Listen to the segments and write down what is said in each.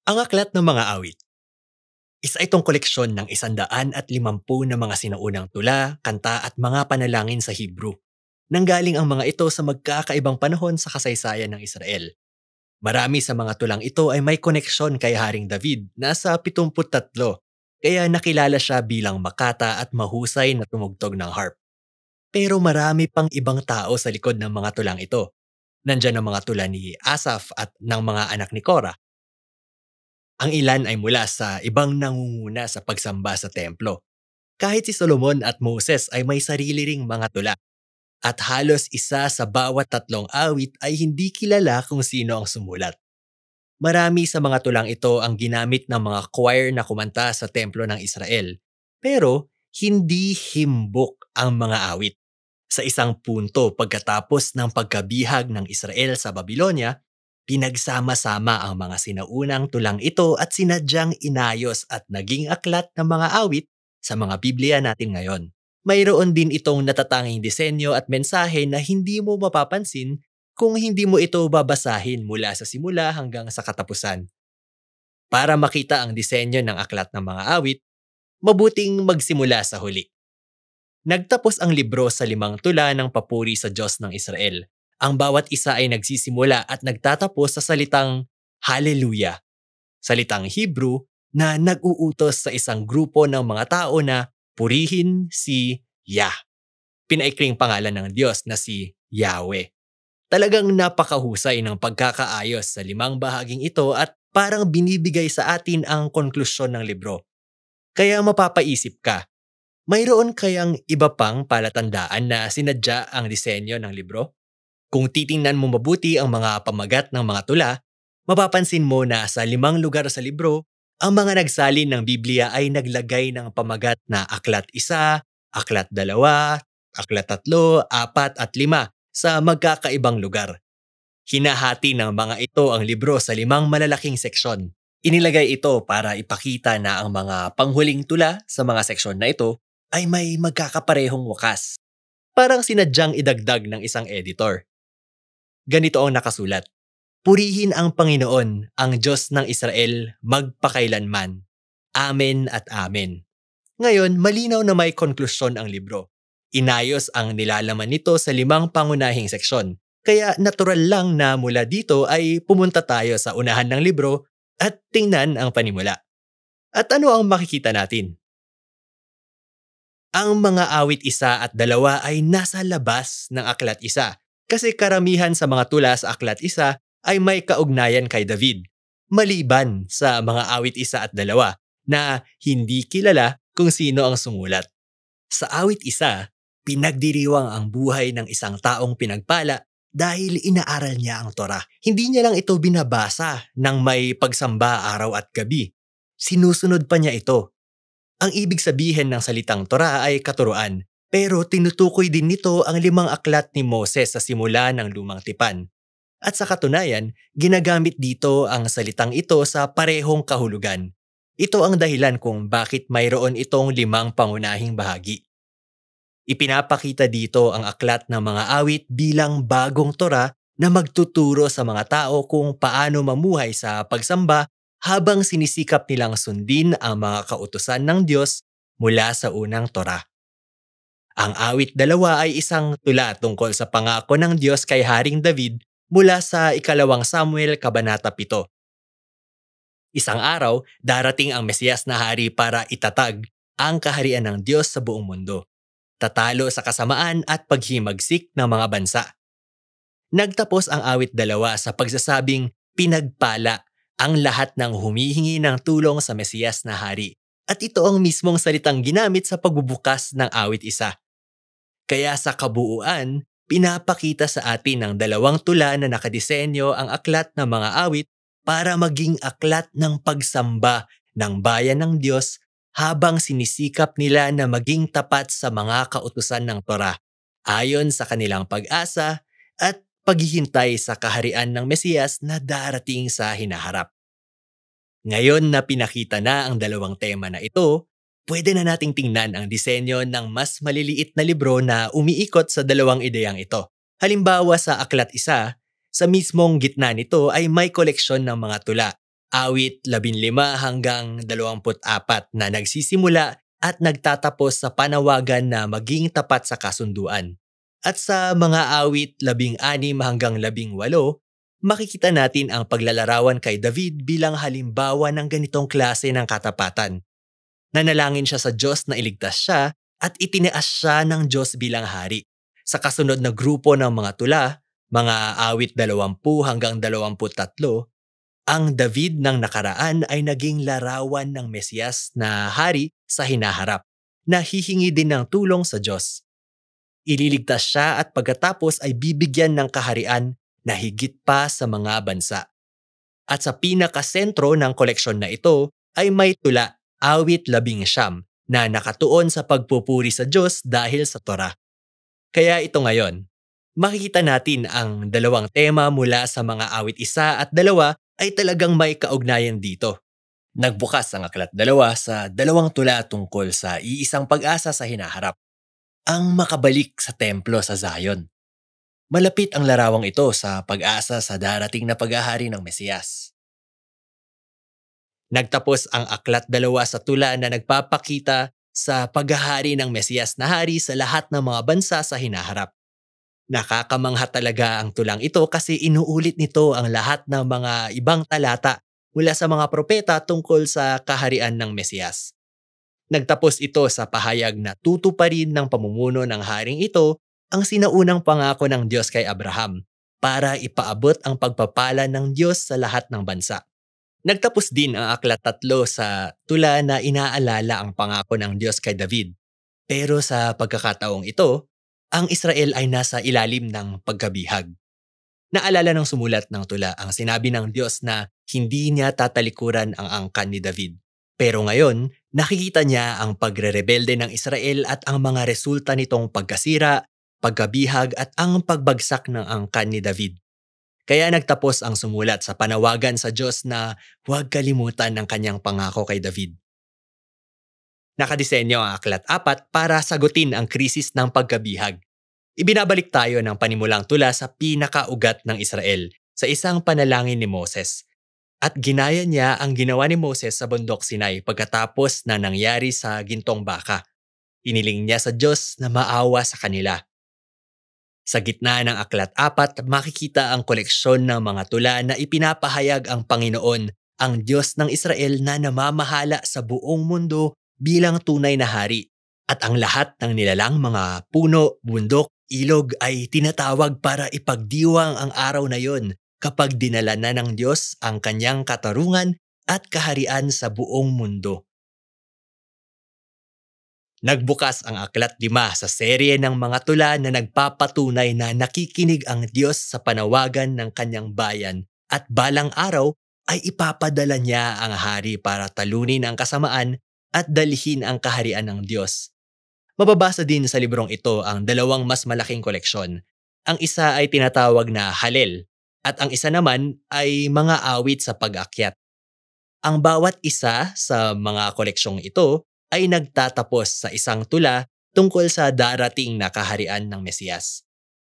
Ang Aklat ng Mga Awit. Isa itong koleksyon ng 150 na mga sinaunang tula, kanta at mga panalangin sa Hebrew. Nanggaling ang mga ito sa magkakaibang panahon sa kasaysayan ng Israel. Marami sa mga tulang ito ay may koneksyon kay Haring David na sa 73, kaya nakilala siya bilang makata at mahusay na tumugtog ng harp. Pero marami pang ibang tao sa likod ng mga tulang ito. Nandyan ang mga tula ni Asaph at ng mga anak ni Korah. Ang ilan ay mula sa ibang nangunguna sa pagsamba sa templo. Kahit si Solomon at Moses ay may sarili ring mga tula. At halos isa sa bawat tatlong awit ay hindi kilala kung sino ang sumulat. Marami sa mga tulang ito ang ginamit ng mga choir na kumanta sa templo ng Israel. Pero hindi himbok ang mga awit. Sa isang punto pagkatapos ng pagkabihag ng Israel sa Babylonia, pinagsama-sama ang mga sinaunang tulang ito at sinadyang inayos at naging aklat ng mga awit sa mga Biblia natin ngayon. Mayroon din itong natatanging disenyo at mensahe na hindi mo mapapansin kung hindi mo ito babasahin mula sa simula hanggang sa katapusan. Para makita ang disenyo ng aklat ng mga awit, mabuting magsimula sa huli. Nagtapos ang libro sa 5 tula ng papuri sa Diyos ng Israel. Ang bawat isa ay nagsisimula at nagtatapos sa salitang Hallelujah, salitang Hebrew na nag-uutos sa isang grupo ng mga tao na purihin si Yah, pinaikling pangalan ng Diyos na si Yahweh. Talagang napakahusay ng pagkakaayos sa 5 bahaging ito at parang binibigay sa atin ang konklusyon ng libro. Kaya mapapaisip ka, mayroon kayang iba pang palatandaan na sinadya ang disenyo ng libro? Kung titingnan mo mabuti ang mga pamagat ng mga tula, mapapansin mo na sa 5 lugar sa libro, ang mga nagsalin ng Biblia ay naglagay ng pamagat na Aklat 1, Aklat 2, Aklat 3, 4 at 5 sa magkakaibang lugar. Hinahati ng mga ito ang libro sa 5 malalaking seksyon. Inilagay ito para ipakita na ang mga panghuling tula sa mga seksyon na ito ay may magkakaparehong wakas. Parang sinadyang idagdag ng isang editor. Ganito ang nakasulat. Purihin ang Panginoon, ang Diyos ng Israel, magpakailanman. Amen at amen. Ngayon, malinaw na may konklusyon ang libro. Inayos ang nilalaman nito sa 5 pangunahing seksyon. Kaya natural lang na mula dito ay pumunta tayo sa unahan ng libro at tingnan ang panimula. At ano ang makikita natin? Ang mga awit 1 at 2 ay nasa labas ng Aklat 1 kasi karamihan sa mga tula sa Aklat 1 ay may kaugnayan kay David, maliban sa mga awit 1 at 2 na hindi kilala kung sino ang sumulat. Sa awit 1, pinagdiriwang ang buhay ng isang taong pinagpala dahil inaaral niya ang Torah. Hindi niya lang ito binabasa ng may pagsamba araw at gabi. Sinusunod pa niya ito. Ang ibig sabihin ng salitang Torah ay katuruan, pero tinutukoy din nito ang 5 aklat ni Moses sa simula ng Lumang Tipan. At sa katunayan, ginagamit dito ang salitang ito sa parehong kahulugan. Ito ang dahilan kung bakit mayroon itong 5 pangunahing bahagi. Ipinapakita dito ang aklat ng mga awit bilang bagong Torah na magtuturo sa mga tao kung paano mamuhay sa pagsamba habang sinisikap nilang sundin ang mga kautusan ng Diyos mula sa unang Torah. Ang awit 2 ay isang tula tungkol sa pangako ng Diyos kay Haring David mula sa 2 Samuel Kabanata 7. Isang araw, darating ang Mesiyas na hari para itatag ang kaharian ng Diyos sa buong mundo. Tatalo sa kasamaan at paghimagsik ng mga bansa. Nagtapos ang awit 2 sa pagsasabing pinagpala ang lahat ng humihingi ng tulong sa Mesiyas na hari. At ito ang mismong salitang ginamit sa pagbubukas ng awit 1. Kaya sa kabuuan, pinapakita sa atin ng 2 tula na nakadisenyo ang aklat ng mga awit para maging aklat ng pagsamba ng bayan ng Diyos habang sinisikap nila na maging tapat sa mga kautusan ng Torah, ayon sa kanilang pag-asa at paghihintay sa kaharian ng Mesiyas na darating sa hinaharap. Ngayon na pinakita na ang 2 tema na ito, pwede na nating tingnan ang disenyo ng mas maliliit na libro na umiikot sa 2 ideyang ito. Halimbawa sa Aklat 1, sa mismong gitna nito ay may koleksyon ng mga tula Awit 15 hanggang 24 na nagsisimula at nagtatapos sa panawagan na maging tapat sa kasunduan. At sa mga awit 16 hanggang 18, makikita natin ang paglalarawan kay David bilang halimbawa ng ganitong klase ng katapatan. Nanalangin siya sa Diyos na iligtas siya at itinaas siya ng Diyos bilang hari. Sa kasunod na grupo ng mga tula, mga awit 20 hanggang 23, ang David ng nakaraan ay naging larawan ng Mesiyas na hari sa hinaharap, na hihingi din ng tulong sa Diyos. Ililigtas siya at pagkatapos ay bibigyan ng kaharian na higit pa sa mga bansa. At sa pinakasentro ng koleksyon na ito ay may tula, awit 19, na nakatuon sa pagpupuri sa Diyos dahil sa Torah. Kaya ito ngayon, makikita natin ang dalawang tema mula sa mga awit 1 at 2 ay talagang may kaugnayan dito. Nagbukas ang aklat 2 sa dalawang tula tungkol sa iisang pag-asa sa hinaharap, ang makabalik sa templo sa Zion. Malapit ang larawang ito sa pag-asa sa darating na paghahari ng Mesiyas. Nagtapos ang aklat 2 sa tula na nagpapakita sa paghahari ng Mesiyas na hari sa lahat ng mga bansa sa hinaharap. Nakakamangha talaga ang tulang ito kasi inuulit nito ang lahat ng mga ibang talata mula sa mga propeta tungkol sa kaharian ng Mesiyas. Nagtapos ito sa pahayag na tutuparin ng pamumuno ng haring ito ang sinaunang pangako ng Diyos kay Abraham para ipaabot ang pagpapala ng Diyos sa lahat ng bansa. Nagtapos din ang aklat 3 sa tula na inaalala ang pangako ng Diyos kay David. Pero sa pagkakataong ito, ang Israel ay nasa ilalim ng pagkabihag. Naalala ng sumulat ng tula ang sinabi ng Diyos na hindi niya tatalikuran ang angkan ni David. Pero ngayon, nakikita niya ang pagrerebelde ng Israel at ang mga resulta nitong pagkasira, pagkabihag at ang pagbagsak ng angkan ni David. Kaya nagtapos ang sumulat sa panawagan sa Diyos na huwag kalimutan ang kanyang pangako kay David. Nakadisenyo ang aklat 4 para sagutin ang krisis ng pagkabihag. Ibinabalik tayo ng panimulang tula sa pinakaugat ng Israel sa isang panalangin ni Moses. At ginaya niya ang ginawa ni Moses sa bundok Sinai pagkatapos na nangyari sa gintong baka. Iniling niya sa Diyos na maawa sa kanila. Sa gitna ng aklat 4, makikita ang koleksyon ng mga tula na ipinapahayag ang Panginoon, ang Diyos ng Israel na namamahala sa buong mundo bilang tunay na hari. At ang lahat ng nilalang mga puno, bundok, ilog ay tinatawag para ipagdiwang ang araw na yon kapag dinala na ng Diyos ang kanyang katarungan at kaharian sa buong mundo. Nagbukas ang aklat 5 sa serye ng mga tula na nagpapatunay na nakikinig ang Diyos sa panawagan ng kanyang bayan at balang araw ay ipapadala niya ang hari para talunin ang kasamaan at dalhin ang kaharian ng Diyos. Mababasa din sa librong ito ang dalawang mas malaking koleksyon. Ang isa ay tinatawag na Halel at ang isa naman ay mga awit sa pag-akyat. Ang bawat isa sa mga koleksyong ito ay nagtatapos sa isang tula tungkol sa darating na kaharian ng Mesiyas.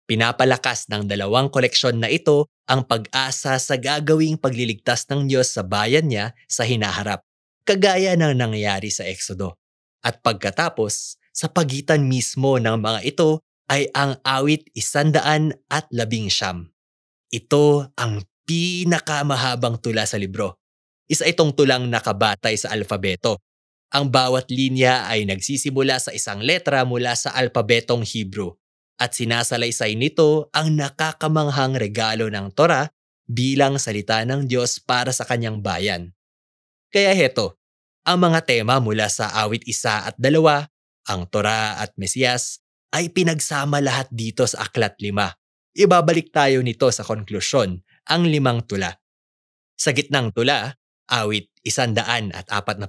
Pinapalakas ng dalawang koleksyon na ito ang pag-asa sa gagawing pagliligtas ng Diyos sa bayan niya sa hinaharap, kagaya ng nangyari sa Exodo. At pagkatapos, sa pagitan mismo ng mga ito ay ang awit 119. Ito ang pinakamahabang tula sa libro. Isa itong tulang nakabatay sa alfabeto. Ang bawat linya ay nagsisimula sa isang letra mula sa alpabetong Hebrew at sinasalaysay nito ang nakakamanghang regalo ng Torah bilang salita ng Diyos para sa kanyang bayan. Kaya heto, ang mga tema mula sa awit 1 at 2, ang Torah at Mesiyas, ay pinagsama lahat dito sa aklat 5. Ibabalik tayo nito sa konklusyon, ang 5 tula. Sa gitnang tula, awit 148,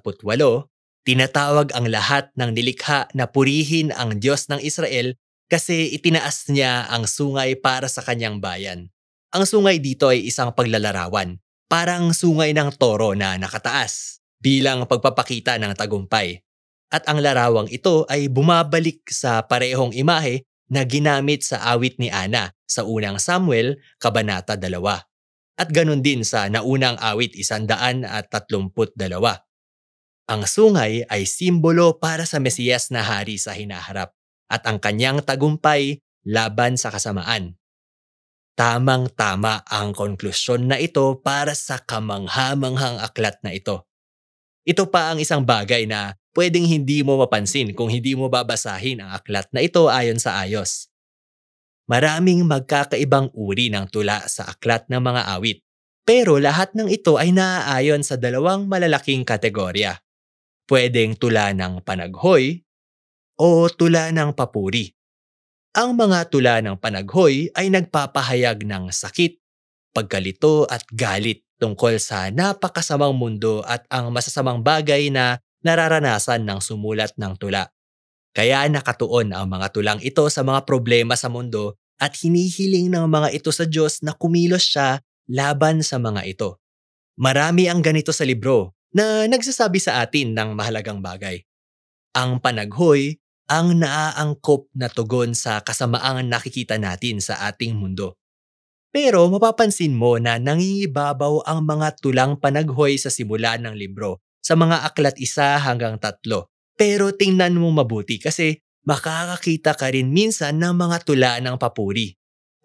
tinatawag ang lahat ng nilikha na purihin ang Diyos ng Israel kasi itinaas niya ang sungay para sa kanyang bayan. Ang sungay dito ay isang paglalarawan, parang sungay ng toro na nakataas, bilang pagpapakita ng tagumpay. At ang larawang ito ay bumabalik sa parehong imahe na ginamit sa awit ni Ana sa unang Samuel, Kabanata 2. At ganun din sa naunang awit 132. Ang sungay ay simbolo para sa Mesiyas na hari sa hinaharap at ang kanyang tagumpay laban sa kasamaan. Tamang-tama ang konklusyon na ito para sa kamangha-manghang aklat na ito. Ito pa ang isang bagay na pwedeng hindi mo mapansin kung hindi mo babasahin ang aklat na ito ayon sa ayos. Maraming magkakaibang uri ng tula sa aklat ng mga awit. Pero lahat ng ito ay naaayon sa dalawang malalaking kategorya. Pwedeng tula ng panaghoy o tula ng papuri. Ang mga tula ng panaghoy ay nagpapahayag ng sakit, pagkalito at galit tungkol sa napakasamang mundo at ang masasamang bagay na nararanasan ng sumulat ng tula. Kaya nakatuon ang mga tulang ito sa mga problema sa mundo at hinihiling ng mga ito sa Diyos na kumilos siya laban sa mga ito. Marami ang ganito sa libro na nagsasabi sa atin ng mahalagang bagay. Ang panaghoy ang naaangkop na tugon sa kasamaang nakikita natin sa ating mundo. Pero mapapansin mo na nangingibabaw ang mga tulang panaghoy sa simula ng libro sa mga aklat 1 hanggang 3. Pero tingnan mo mabuti kasi makakakita ka rin minsan ng mga tula ng papuri.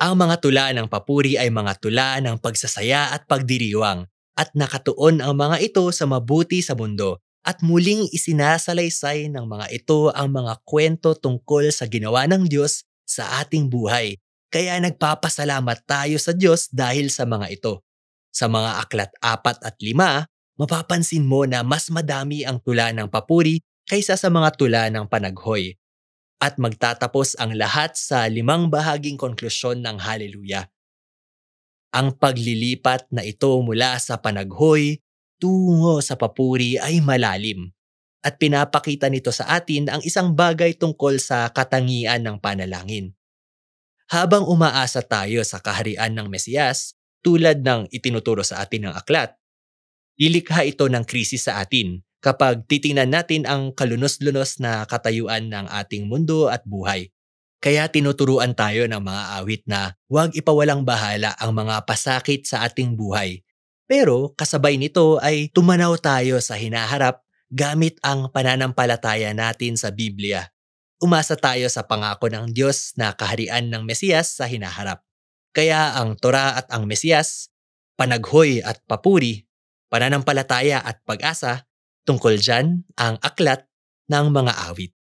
Ang mga tula ng papuri ay mga tula ng pagsasaya at pagdiriwang at nakatuon ang mga ito sa mabuti sa mundo at muling isinasalaysay ng mga ito ang mga kwento tungkol sa ginawa ng Diyos sa ating buhay. Kaya nagpapasalamat tayo sa Diyos dahil sa mga ito. Sa mga aklat 4 at 5, mapapansin mo na mas madami ang tula ng papuri kaysa sa mga tula ng panaghoy. At magtatapos ang lahat sa 5 bahaging konklusyon ng Hallelujah. Ang paglilipat na ito mula sa panaghoy tungo sa papuri ay malalim at pinapakita nito sa atin ang isang bagay tungkol sa katangian ng panalangin. Habang umaasa tayo sa kaharian ng Mesiyas, tulad ng itinuturo sa atin ng aklat, lilikha ito ng krisis sa atin kapag titingnan natin ang kalunos-lunos na katayuan ng ating mundo at buhay. Kaya tinuturuan tayo ng mga awit na huwag ipawalang bahala ang mga pasakit sa ating buhay. Pero kasabay nito ay tumanaw tayo sa hinaharap gamit ang pananampalataya natin sa Biblia. Umasa tayo sa pangako ng Diyos na kaharian ng Mesiyas sa hinaharap. Kaya ang Torah at ang Mesiyas, panaghoy at papuri, pananampalataya at pag-asa, tungkol dyan ang aklat ng mga awit.